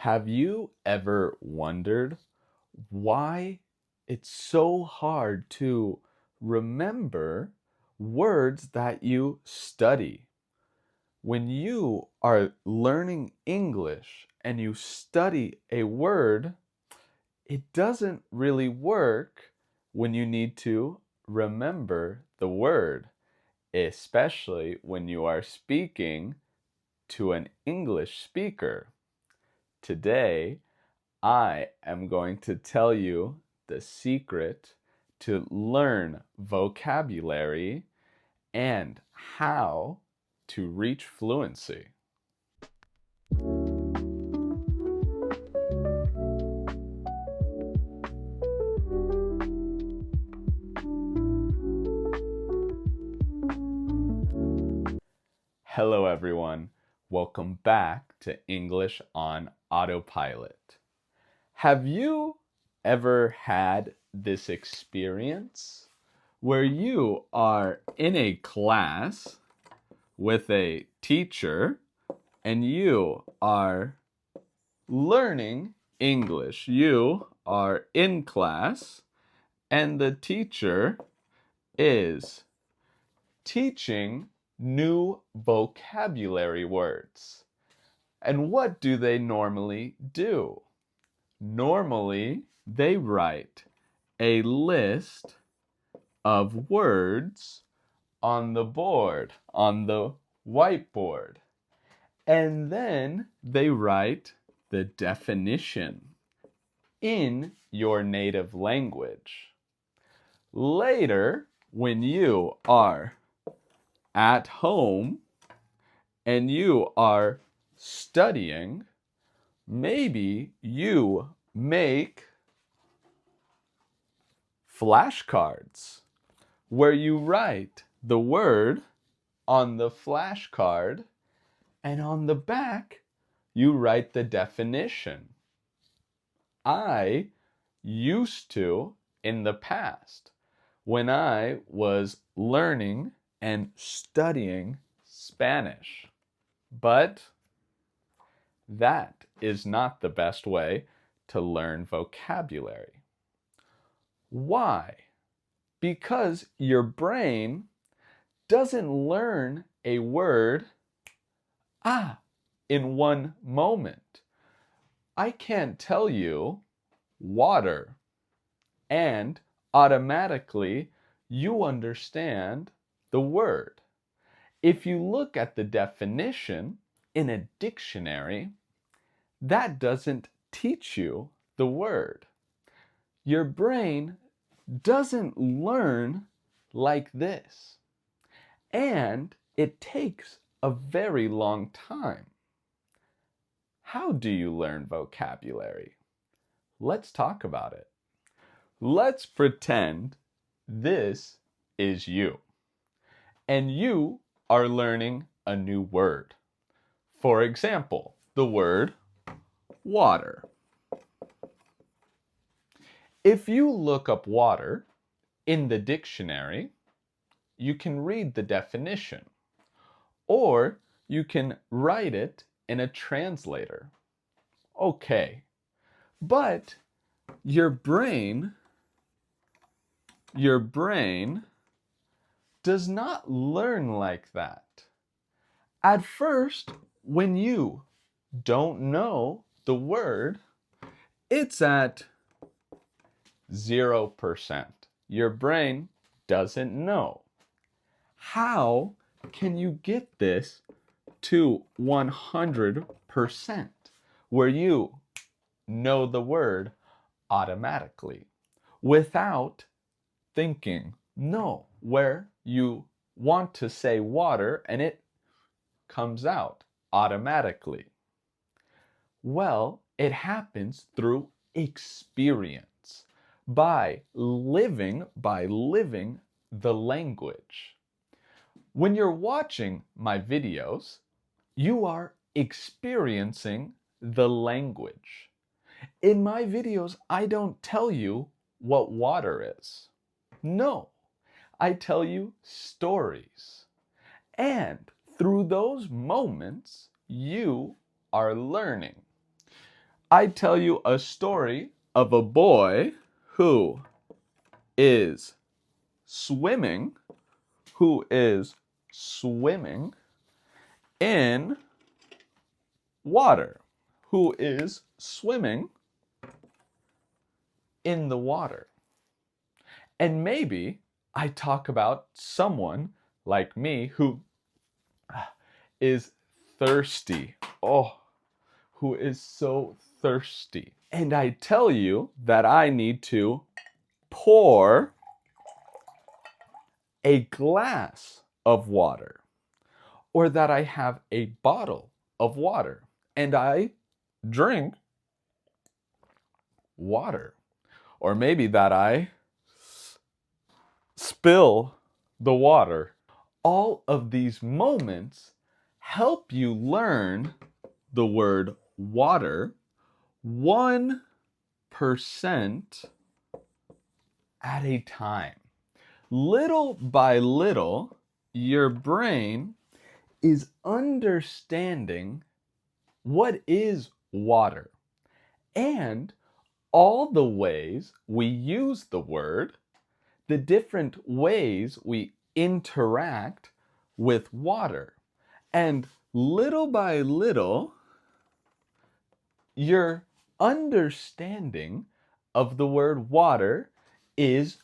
Have you ever wondered why it's so hard to remember words that you study? When you are learning English and you study a word, it doesn't really work when you need to remember the word, especially when you are speaking to an English speaker. Today, I am going to tell you the secret to learn vocabulary and how to reach fluency. Hello, everyone. Welcome back to English on Autopilot. Have you ever had this experience where you are in a class with a teacher and you are learning English? You are in class and the teacher is teaching new vocabulary words. And what do they normally do? Normally, they write a list of words on the board, on the whiteboard. And then they write the definition in your native language. Later, when you are at home and you are studying, maybe you make flashcards where you write the word on the flashcard and on the back you write the definition. I used to in the past when I was learning and studying Spanish. But that is not the best way to learn vocabulary. Why? Because your brain doesn't learn a word in one moment. I can't tell you water and automatically you understand the word. If you look at the definition in a dictionary, that doesn't teach you the word. Your brain doesn't learn like this. And it takes a very long time. How do you learn vocabulary? Let's talk about it. Let's pretend this is you. And you are learning a new word. For example, the word water. If you look up water in the dictionary, you can read the definition, or you can write it in a translator. Okay, but your brain does not learn like that. At first, when you don't know the word, it's at 0%. Your brain doesn't know. How can you get this to 100% where you know the word automatically without thinking? No, where you want to say water and it comes out automatically. Well, it happens through experience, by living the language. When you're watching my videos, you are experiencing the language. In my videos, I don't tell you what water is. No, I tell you stories. And through those moments, you are learning. I tell you a story of a boy who is swimming, in water, who is swimming in the water. And maybe I talk about someone like me who is thirsty. Oh, who is so thirsty. And I tell you that I need to pour a glass of water, or that I have a bottle of water and I drink water, or maybe that I spill the water. All of these moments help you learn the word water 1% at a time. Little by little, your brain is understanding what is water and all the ways we use the word, the different ways we interact with water. And little by little, your understanding of the word water is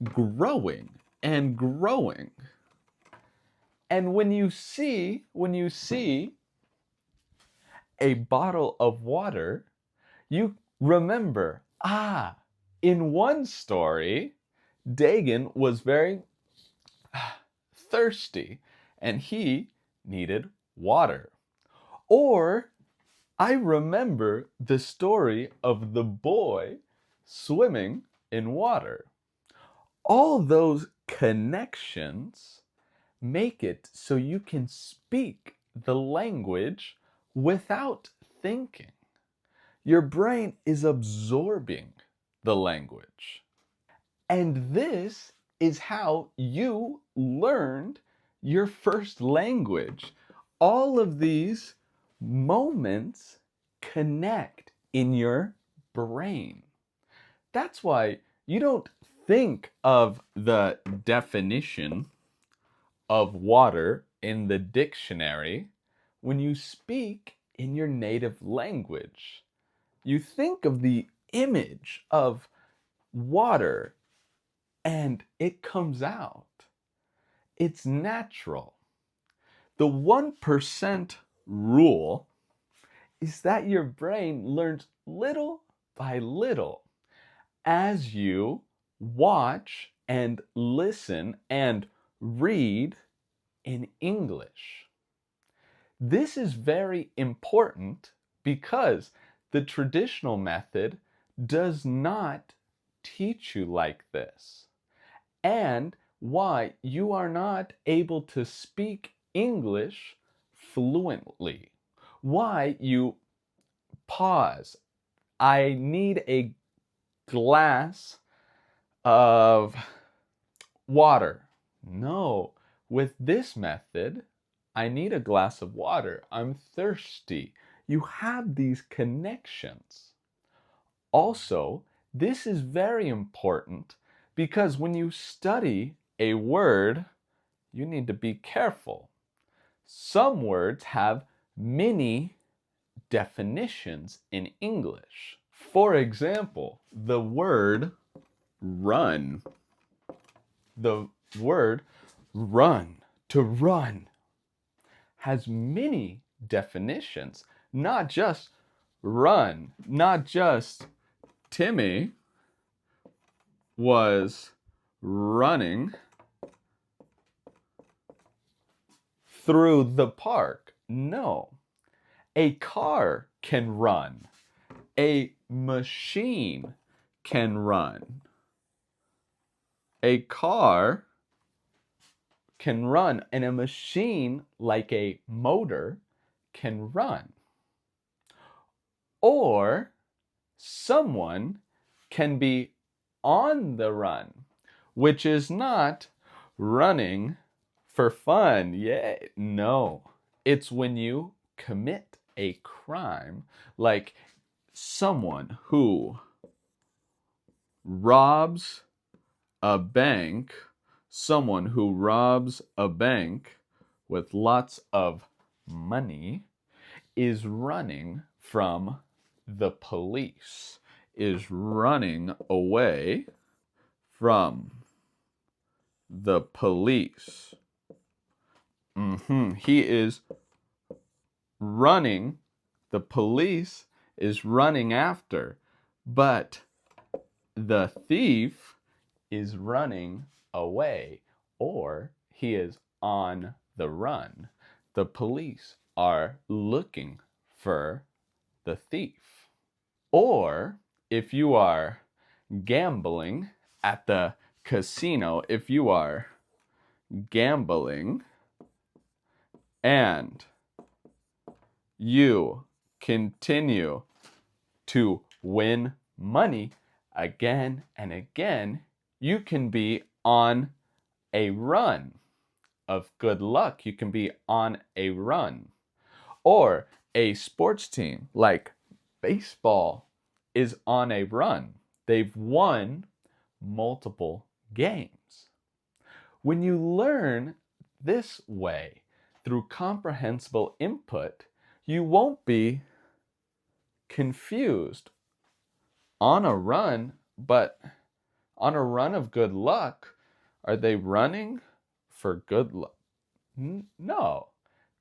growing and growing. And when you see a bottle of water, you remember, in one story, Dagon was very thirsty and he needed water. Or I remember the story of the boy swimming in water. All those connections make it so you can speak the language without thinking. Your brain is absorbing the language. And this is how you learned your first language. All of these moments connect in your brain. That's why you don't think of the definition of water in the dictionary when you speak in your native language. You think of the image of water and it comes out. It's natural. The 1% rule is that your brain learns little by little as you watch and listen and read in English. This is very important because the traditional method does not teach you like this, and why you are not able to speak English fluently. Why you pause. I need a glass of water. No, with this method, I need a glass of water. I'm thirsty. You have these connections. Also, this is very important because when you study a word, you need to be careful. Some words have many definitions in English. For example, the word run. The word run, to run, has many definitions. Not just run, not just Timmy was running through the park. No. A car can run. A machine can run. A car can run, and a machine like a motor can run. Or someone can be on the run, which is not running for fun. No. It's when you commit a crime, like someone who robs a bank, someone who robs a bank with lots of money is running from the police, is running away from the police. He is running, the police is running after, but the thief is running away, or he is on the run. The police are looking for the thief. Or if you are gambling at the casino, if you are gambling and you continue to win money again and again, you can be on a run of good luck. You can be on a run. Or a sports team like baseball is on a run. They've won multiple games. When you learn this way through comprehensible input, you won't be confused. On a run, but on a run of good luck, are they running for good luck? No.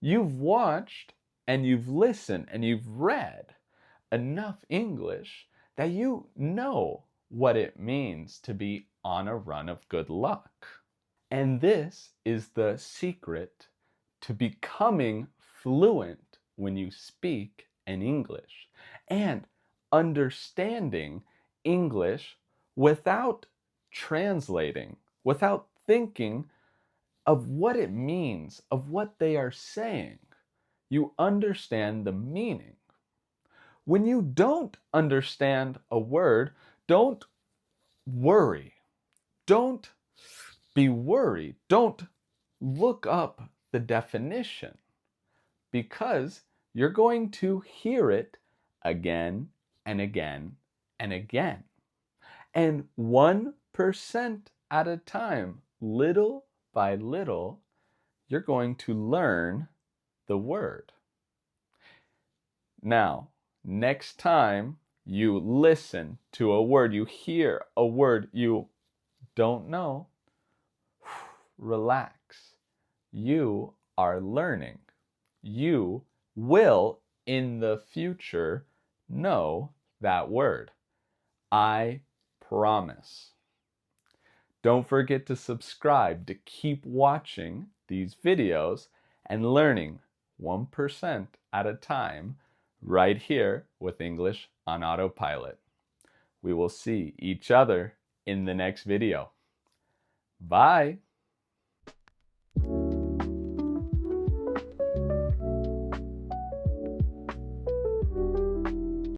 You've watched and you've listened and you've read enough English that you know what it means to be on a run of good luck. And this is the secret to becoming fluent when you speak in English and understanding English without translating, without thinking of what it means, of what they are saying. You understand the meaning. When you don't understand a word, don't worry. Don't be worried. Don't look up the definition, because you're going to hear it again and again and again. And 1% at a time, little by little, you're going to learn the word. Now, next time you listen to a word, you hear a word you don't know, relax. You are learning. You will, in the future, know that word. I promise. Don't forget to subscribe to keep watching these videos and learning 1% at a time right here with English on Autopilot. We will see each other in the next video. Bye.